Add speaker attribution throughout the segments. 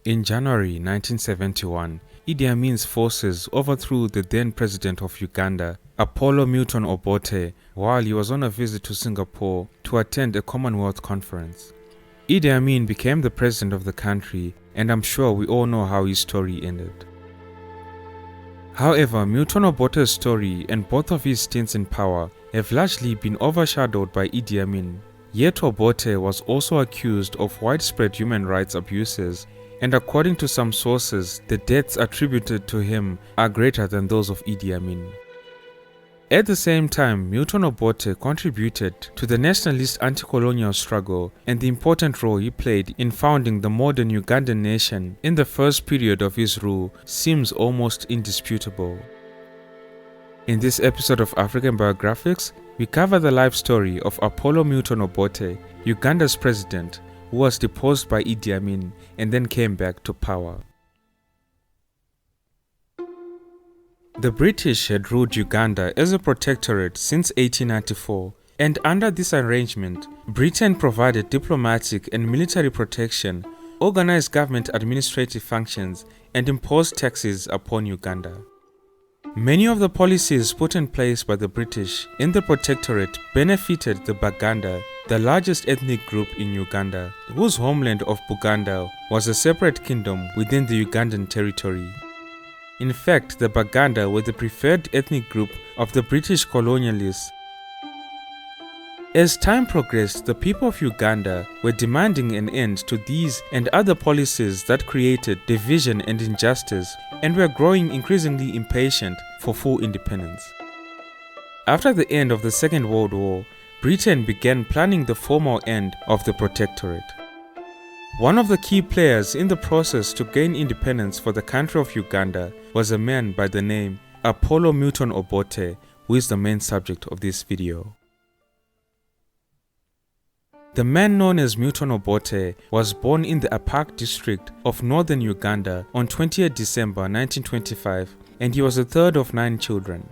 Speaker 1: In January 1971, Idi Amin's forces overthrew the then president of Uganda, Milton Obote, while he was on a visit to Singapore to attend a Commonwealth conference. Idi Amin became the president of the country, and I'm sure we all know how his story ended. However, Milton Obote's story and both of his stints in power have largely been overshadowed by Idi Amin. Yet Obote was also accused of widespread human rights abuses, and according to some sources, the deaths attributed to him are greater than those of Idi Amin. At the same time, Milton Obote contributed to the nationalist anticolonial struggle, and the important role he played in founding the modern Ugandan nation in the first period of his rule seems almost indisputable. In this episode of African Biographics, we cover the life story of Milton Obote, Uganda's president, who was deposed by Idi Amin and then came back to power. The British had ruled Uganda as a protectorate since 1894, and under this arrangement, Britain provided diplomatic and military protection, organized government administrative functions, and imposed taxes upon Uganda. Many of the policies put in place by the British in the protectorate benefited the Baganda, the largest ethnic group in Uganda, whose homeland of Buganda was a separate kingdom within the Ugandan territory. In fact, the Baganda were the preferred ethnic group of the British colonialists. As time progressed, the people of Uganda were demanding an end to these and other policies that created division and injustice, and were growing increasingly impatient for full independence. After the end of the Second World War, Britain began planning the formal end of the protectorate. One of the key players in the process to gain independence for the country of Uganda was a man by the name Milton Obote, who is the main subject of this video. The man known as Milton Obote was born in the Apak district of northern Uganda on 20th December 1925, and he was the third of 9 children.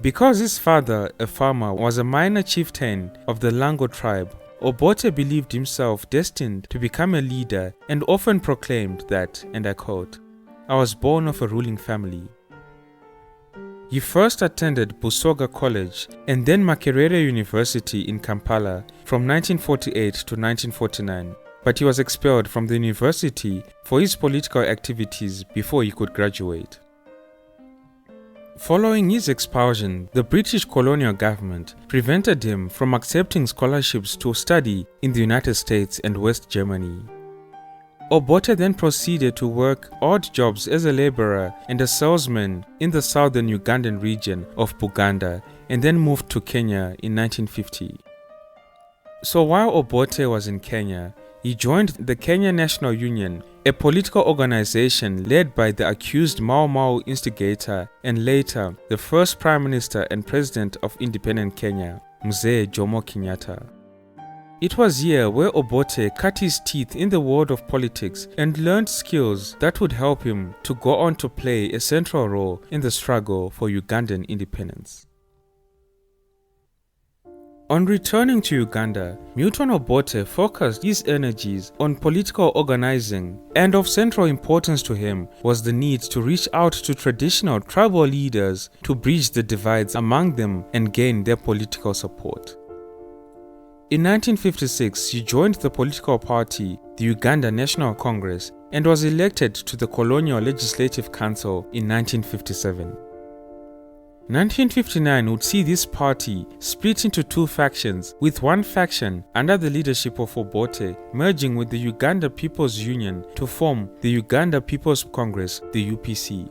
Speaker 1: Because his father, a farmer, was a minor chieftain of the Lango tribe, Obote believed himself destined to become a leader and often proclaimed that, and I quote, "I was born of a ruling family." He first attended Busoga College and then Makerere University in Kampala from 1948 to 1949, but he was expelled from the university for his political activities before he could graduate. Following his expulsion, the British colonial government prevented him from accepting scholarships to study in the United States and West Germany. Obote then proceeded to work odd jobs as a laborer and a salesman in the southern Ugandan region of Buganda, and then moved to Kenya in 1950. So while Obote was in Kenya, he joined the Kenya National Union, a political organization led by the accused Mau Mau instigator and later the first Prime Minister and President of independent Kenya, Mzee Jomo Kenyatta. It was here where Obote cut his teeth in the world of politics and learned skills that would help him to go on to play a central role in the struggle for Ugandan independence. On returning to Uganda, Milton Obote focused his energies on political organizing, and of central importance to him was the need to reach out to traditional tribal leaders to bridge the divides among them and gain their political support. In 1956, he joined the political party, the Uganda National Congress, and was elected to the Colonial Legislative Council in 1957. 1959 would see this party split into 2 factions, with one faction under the leadership of Obote merging with the Uganda People's Union to form the Uganda People's Congress, the UPC.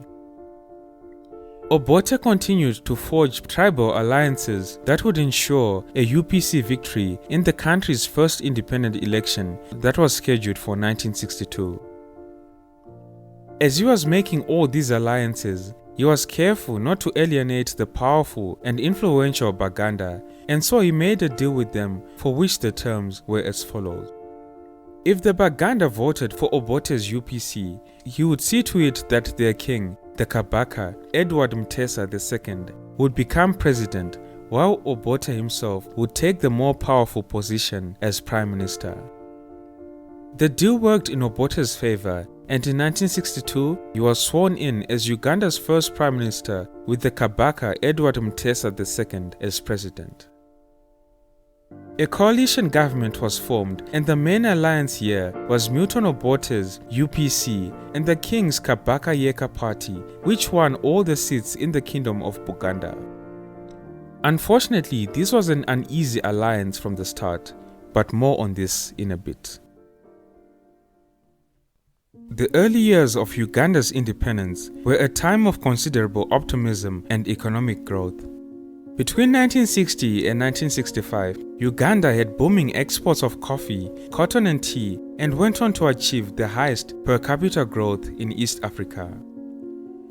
Speaker 1: Obote continued to forge tribal alliances that would ensure a UPC victory in the country's first independent election that was scheduled for 1962. As he was making all these alliances, he was careful not to alienate the powerful and influential Baganda, and so he made a deal with them for which the terms were as follows. If the Baganda voted for Obote's UPC, he would see to it that their king, the Kabaka, Edward Mutesa II, would become president, while Obote himself would take the more powerful position as Prime Minister. The deal worked in Obote's favor, and in 1962 he was sworn in as Uganda's first Prime Minister with the Kabaka Edward Mutesa II as President. A coalition government was formed, and the main alliance here was Milton Obote's UPC and the King's Kabaka Yeka Party, which won all the seats in the Kingdom of Buganda. Unfortunately, this was an uneasy alliance from the start, but more on this in a bit. The early years of Uganda's independence were a time of considerable optimism and economic growth. Between 1960 and 1965, Uganda had booming exports of coffee, cotton and tea, and went on to achieve the highest per capita growth in East Africa.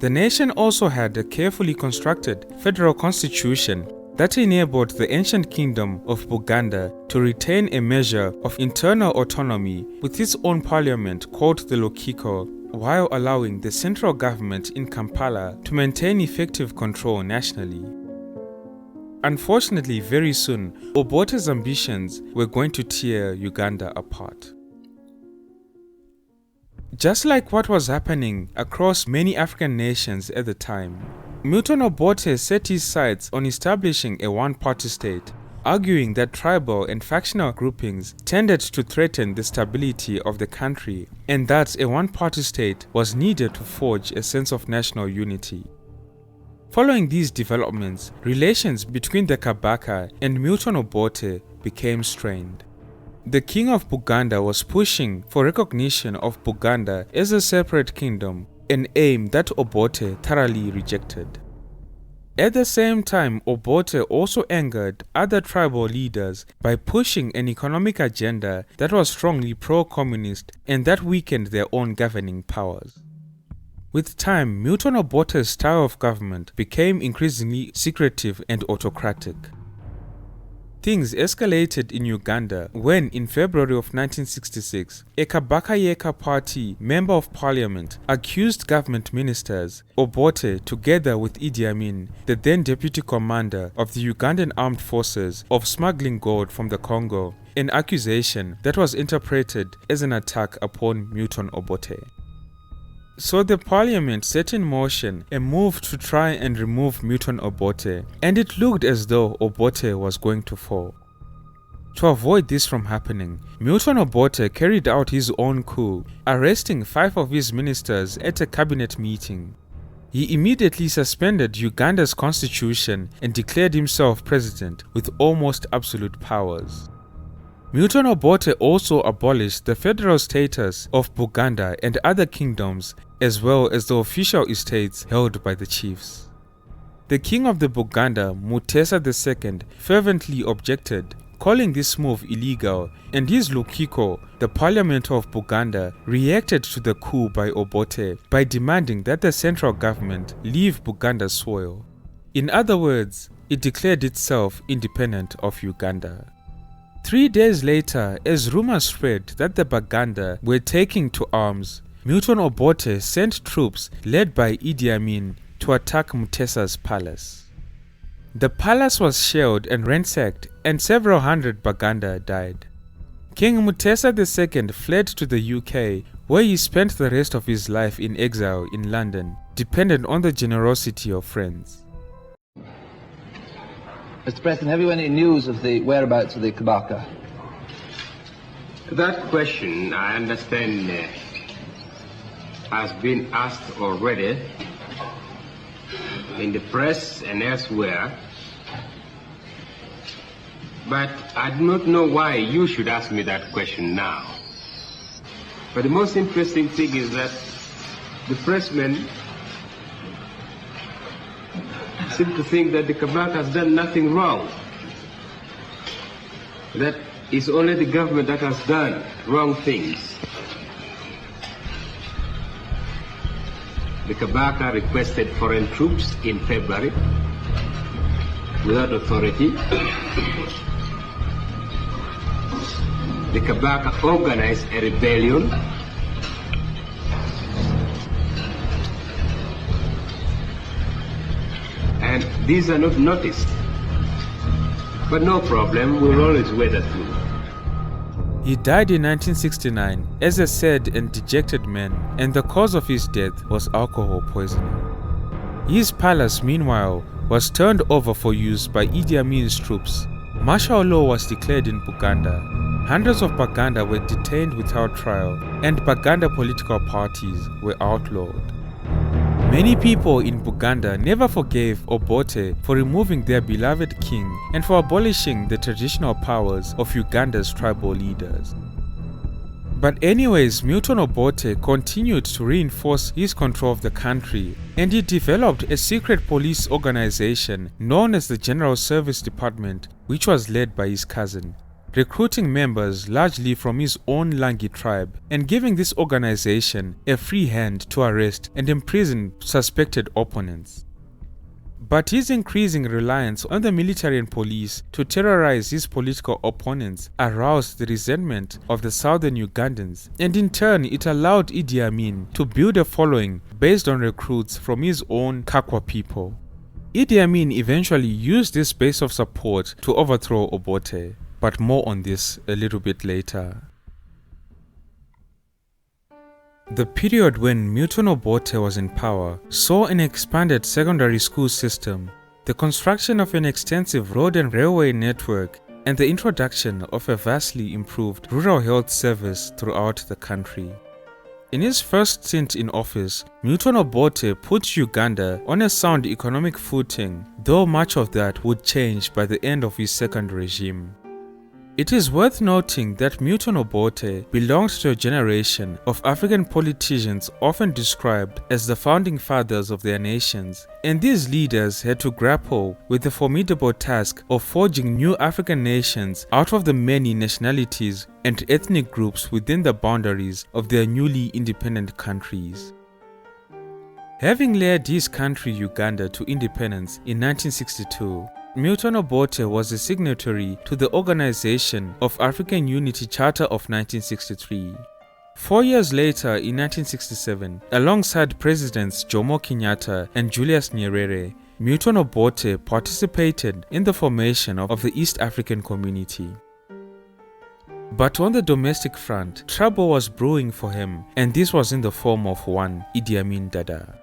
Speaker 1: The nation also had a carefully constructed federal constitution that enabled the ancient kingdom of Buganda to retain a measure of internal autonomy with its own parliament called the Lokiko, while allowing the central government in Kampala to maintain effective control nationally. Unfortunately, very soon, Obote's ambitions were going to tear Uganda apart. Just like what was happening across many African nations at the time, Milton Obote set his sights on establishing a one-party state, arguing that tribal and factional groupings tended to threaten the stability of the country, and that a one-party state was needed to forge a sense of national unity. Following these developments, relations between the Kabaka and Milton Obote became strained. The king of Buganda was pushing for recognition of Buganda as a separate kingdom, an aim that Obote thoroughly rejected. At the same time, Obote also angered other tribal leaders by pushing an economic agenda that was strongly pro-communist and that weakened their own governing powers. With time, Milton Obote's style of government became increasingly secretive and autocratic. Things escalated in Uganda when, in February of 1966, a Kabaka Yeka Party member of parliament accused government ministers, Obote together with Idi Amin, the then deputy commander of the Ugandan armed forces, of smuggling gold from the Congo, an accusation that was interpreted as an attack upon Milton Obote. So the parliament set in motion a move to try and remove Milton Obote, and it looked as though Obote was going to fall. To avoid this from happening, Milton Obote carried out his own coup, arresting 5 of his ministers at a cabinet meeting. He immediately suspended Uganda's constitution and declared himself president with almost absolute powers. Milton Obote also abolished the federal status of Buganda and other kingdoms, as well as the official estates held by the chiefs. The king of the Buganda, Mutesa II, fervently objected, calling this move illegal, and his Lokiko, the parliament of Buganda, reacted to the coup by Obote by demanding that the central government leave Buganda's soil. In other words, it declared itself independent of Uganda. 3 days later, as rumors spread that the Baganda were taking to arms, Milton Obote sent troops led by Idi Amin to attack Mutesa's palace. The palace was shelled and ransacked, and several hundred Baganda died. King Mutesa II fled to the UK, where he spent the rest of his life in exile in London, dependent on the generosity of friends.
Speaker 2: Mr. President, have you any news of the whereabouts of the Kabaka?
Speaker 3: That question, I understand, has been asked already in the press and elsewhere, but I do not know why you should ask me that question now. But the most interesting thing is that the pressmen seem to think that the Kabaka has done nothing wrong. That it's only the government that has done wrong things. The Kabaka requested foreign troops in February without authority. The Kabaka organized a rebellion. And these are not noticed. But no problem, we'll always weather through.
Speaker 1: He died in 1969 as a sad and dejected man, and the cause of his death was alcohol poisoning. His palace, meanwhile, was turned over for use by Idi Amin's troops. Martial law was declared in Uganda. Hundreds of Baganda were detained without trial, and Baganda political parties were outlawed. Many people in Uganda never forgave Obote for removing their beloved king and for abolishing the traditional powers of Uganda's tribal leaders. But anyways, Milton Obote continued to reinforce his control of the country, and he developed a secret police organization known as the General Service Department, which was led by his cousin, recruiting members largely from his own Langi tribe and giving this organization a free hand to arrest and imprison suspected opponents. But his increasing reliance on the military and police to terrorize his political opponents aroused the resentment of the southern Ugandans, and in turn it allowed Idi Amin to build a following based on recruits from his own Kakwa people. Idi Amin eventually used this base of support to overthrow Obote, but more on this a little bit later. The period when Milton Obote was in power saw an expanded secondary school system, the construction of an extensive road and railway network, and the introduction of a vastly improved rural health service throughout the country. In his first stint in office, Milton Obote put Uganda on a sound economic footing, though much of that would change by the end of his second regime. It is worth noting that Milton Obote belonged to a generation of African politicians often described as the founding fathers of their nations, and these leaders had to grapple with the formidable task of forging new African nations out of the many nationalities and ethnic groups within the boundaries of their newly independent countries. Having led his country Uganda to independence in 1962, Milton Obote was a signatory to the Organization of African Unity Charter of 1963. 4 years later, in 1967, alongside Presidents Jomo Kenyatta and Julius Nyerere, Milton Obote participated in the formation of the East African Community. But on the domestic front, trouble was brewing for him, and this was in the form of one Idi Amin Dada.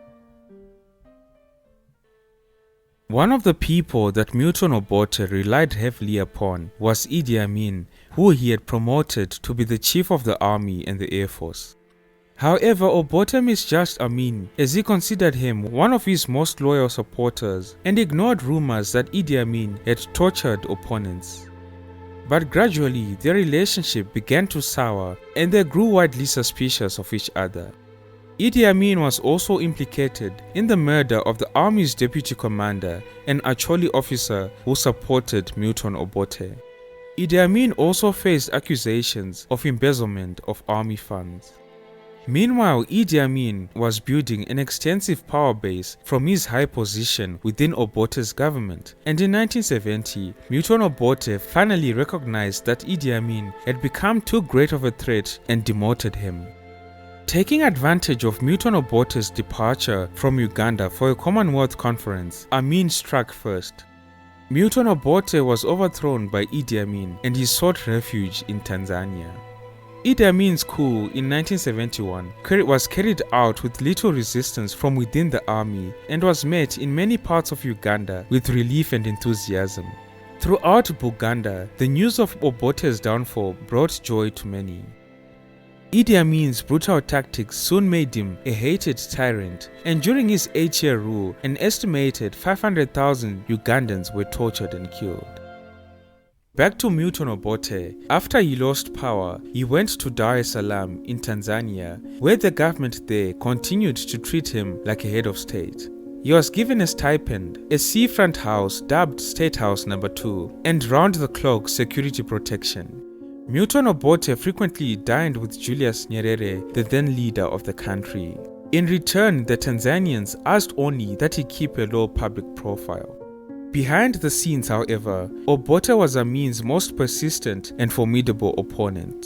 Speaker 1: One of the people that Milton Obote relied heavily upon was Idi Amin, who he had promoted to be the chief of the army and the air force. However, Obote misjudged Amin as he considered him one of his most loyal supporters and ignored rumors that Idi Amin had tortured opponents. But gradually, their relationship began to sour and they grew widely suspicious of each other. Idi Amin was also implicated in the murder of the army's deputy commander, an Acholi officer who supported Milton Obote. Idi Amin also faced accusations of embezzlement of army funds. Meanwhile, Idi Amin was building an extensive power base from his high position within Obote's government, and in 1970, Milton Obote finally recognized that Idi Amin had become too great of a threat and demoted him. Taking advantage of Milton Obote's departure from Uganda for a Commonwealth conference, Amin struck first. Milton Obote was overthrown by Idi Amin and he sought refuge in Tanzania. Idi Amin's coup in 1971 was carried out with little resistance from within the army and was met in many parts of Uganda with relief and enthusiasm. Throughout Buganda, the news of Obote's downfall brought joy to many. Idi Amin's brutal tactics soon made him a hated tyrant, and during his 8-year rule, an estimated 500,000 Ugandans were tortured and killed. Back to Milton Obote, after he lost power, he went to Dar es Salaam in Tanzania, where the government there continued to treat him like a head of state. He was given a stipend, a seafront house dubbed State House No. 2, and round-the-clock security protection. Milton Obote frequently dined with Julius Nyerere, the then leader of the country. In return, the Tanzanians asked only that he keep a low public profile. Behind the scenes, however, Obote was Amin's most persistent and formidable opponent.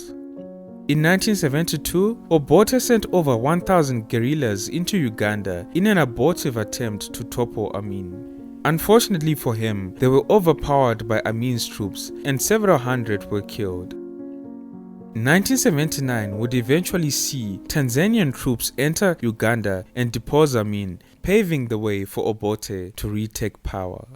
Speaker 1: In 1972, Obote sent over 1,000 guerrillas into Uganda in an abortive attempt to topple Amin. Unfortunately for him, they were overpowered by Amin's troops and several hundred were killed. 1979 would eventually see Tanzanian troops enter Uganda and depose Amin, paving the way for Obote to retake power.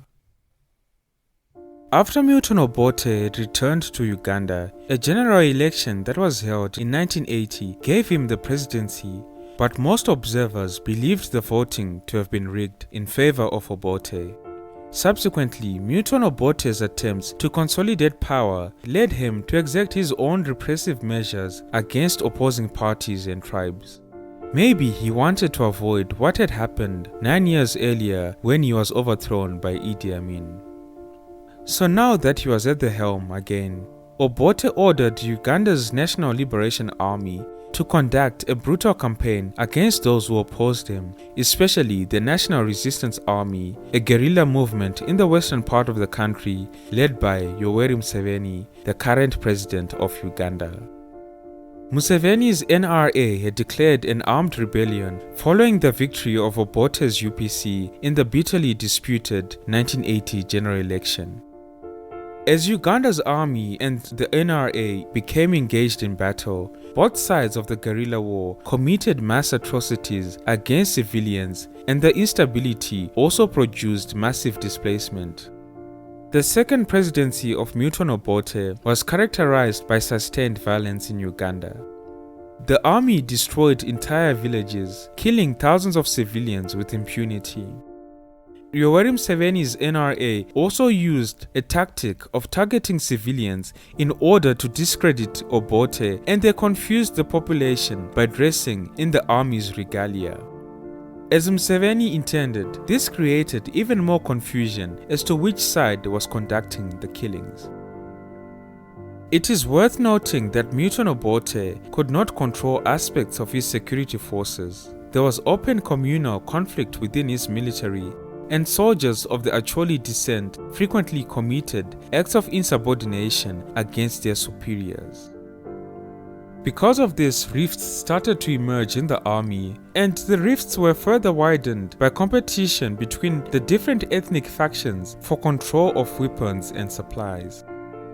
Speaker 1: After Milton Obote had returned to Uganda, a general election that was held in 1980 gave him the presidency, but most observers believed the voting to have been rigged in favor of Obote. Subsequently, Milton Obote's attempts to consolidate power led him to exact his own repressive measures against opposing parties and tribes. Maybe he wanted to avoid what had happened 9 years earlier when he was overthrown by Idi Amin. So now that he was at the helm again, Obote ordered Uganda's National Liberation Army to conduct a brutal campaign against those who opposed him, especially the National Resistance Army, a guerrilla movement in the western part of the country led by Yoweri Museveni, the current president of Uganda. Museveni's NRA had declared an armed rebellion following the victory of Obote's UPC in the bitterly disputed 1980 general election. As Uganda's army and the NRA became engaged in battle, both sides of the guerrilla war committed mass atrocities against civilians, and the instability also produced massive displacement. The second presidency of Milton Obote was characterized by sustained violence in Uganda. The army destroyed entire villages, killing thousands of civilians with impunity. Yoweri Museveni's NRA also used a tactic of targeting civilians in order to discredit Obote, and they confused the population by dressing in the army's regalia. As Museveni intended, this created even more confusion as to which side was conducting the killings. It is worth noting that Milton Obote could not control aspects of his security forces. There was open communal conflict within his military, and soldiers of the Acholi descent frequently committed acts of insubordination against their superiors. Because of this, rifts started to emerge in the army, and the rifts were further widened by competition between the different ethnic factions for control of weapons and supplies.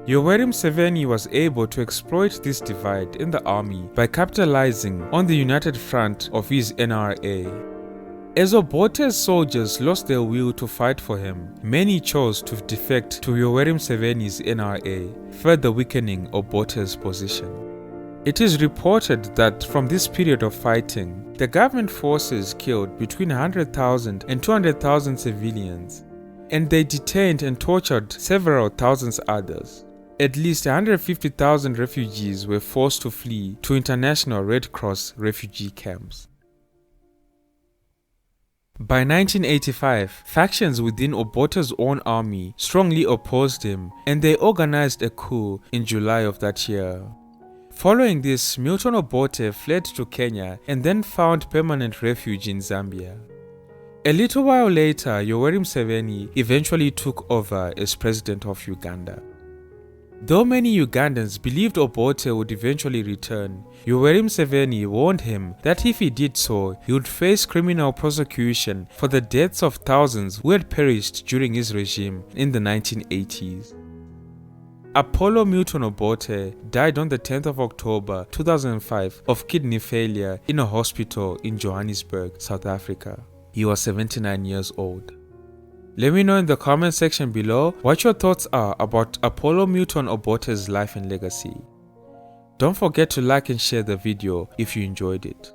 Speaker 1: Yoweri Museveni was able to exploit this divide in the army by capitalizing on the united front of his NRA. As Obote's soldiers lost their will to fight for him, many chose to defect to Yoweri Museveni's NRA, further weakening Obote's position. It is reported that from this period of fighting, the government forces killed between 100,000 and 200,000 civilians, and they detained and tortured several thousands others. At least 150,000 refugees were forced to flee to international Red Cross refugee camps. By 1985, factions within Obote's own army strongly opposed him, and they organized a coup in July of that year. Following this, Milton Obote fled to Kenya and then found permanent refuge in Zambia. A little while later, Yoweri Museveni eventually took over as president of Uganda. Though many Ugandans believed Obote would eventually return, Yoweri Museveni warned him that if he did so, he would face criminal prosecution for the deaths of thousands who had perished during his regime in the 1980s. Apollo Milton Obote died on the 10th of October 2005 of kidney failure in a hospital in Johannesburg, South Africa. He was 79 years old. Let me know in the comment section below what your thoughts are about Apollo Milton Obote's life and legacy. Don't forget to like and share the video if you enjoyed it.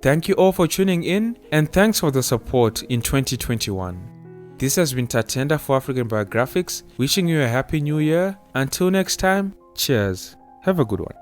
Speaker 1: Thank you all for tuning in, and thanks for the support in 2021. This has been Tatenda for African Biographics, wishing you a happy new year. Until next time, cheers. Have a good one.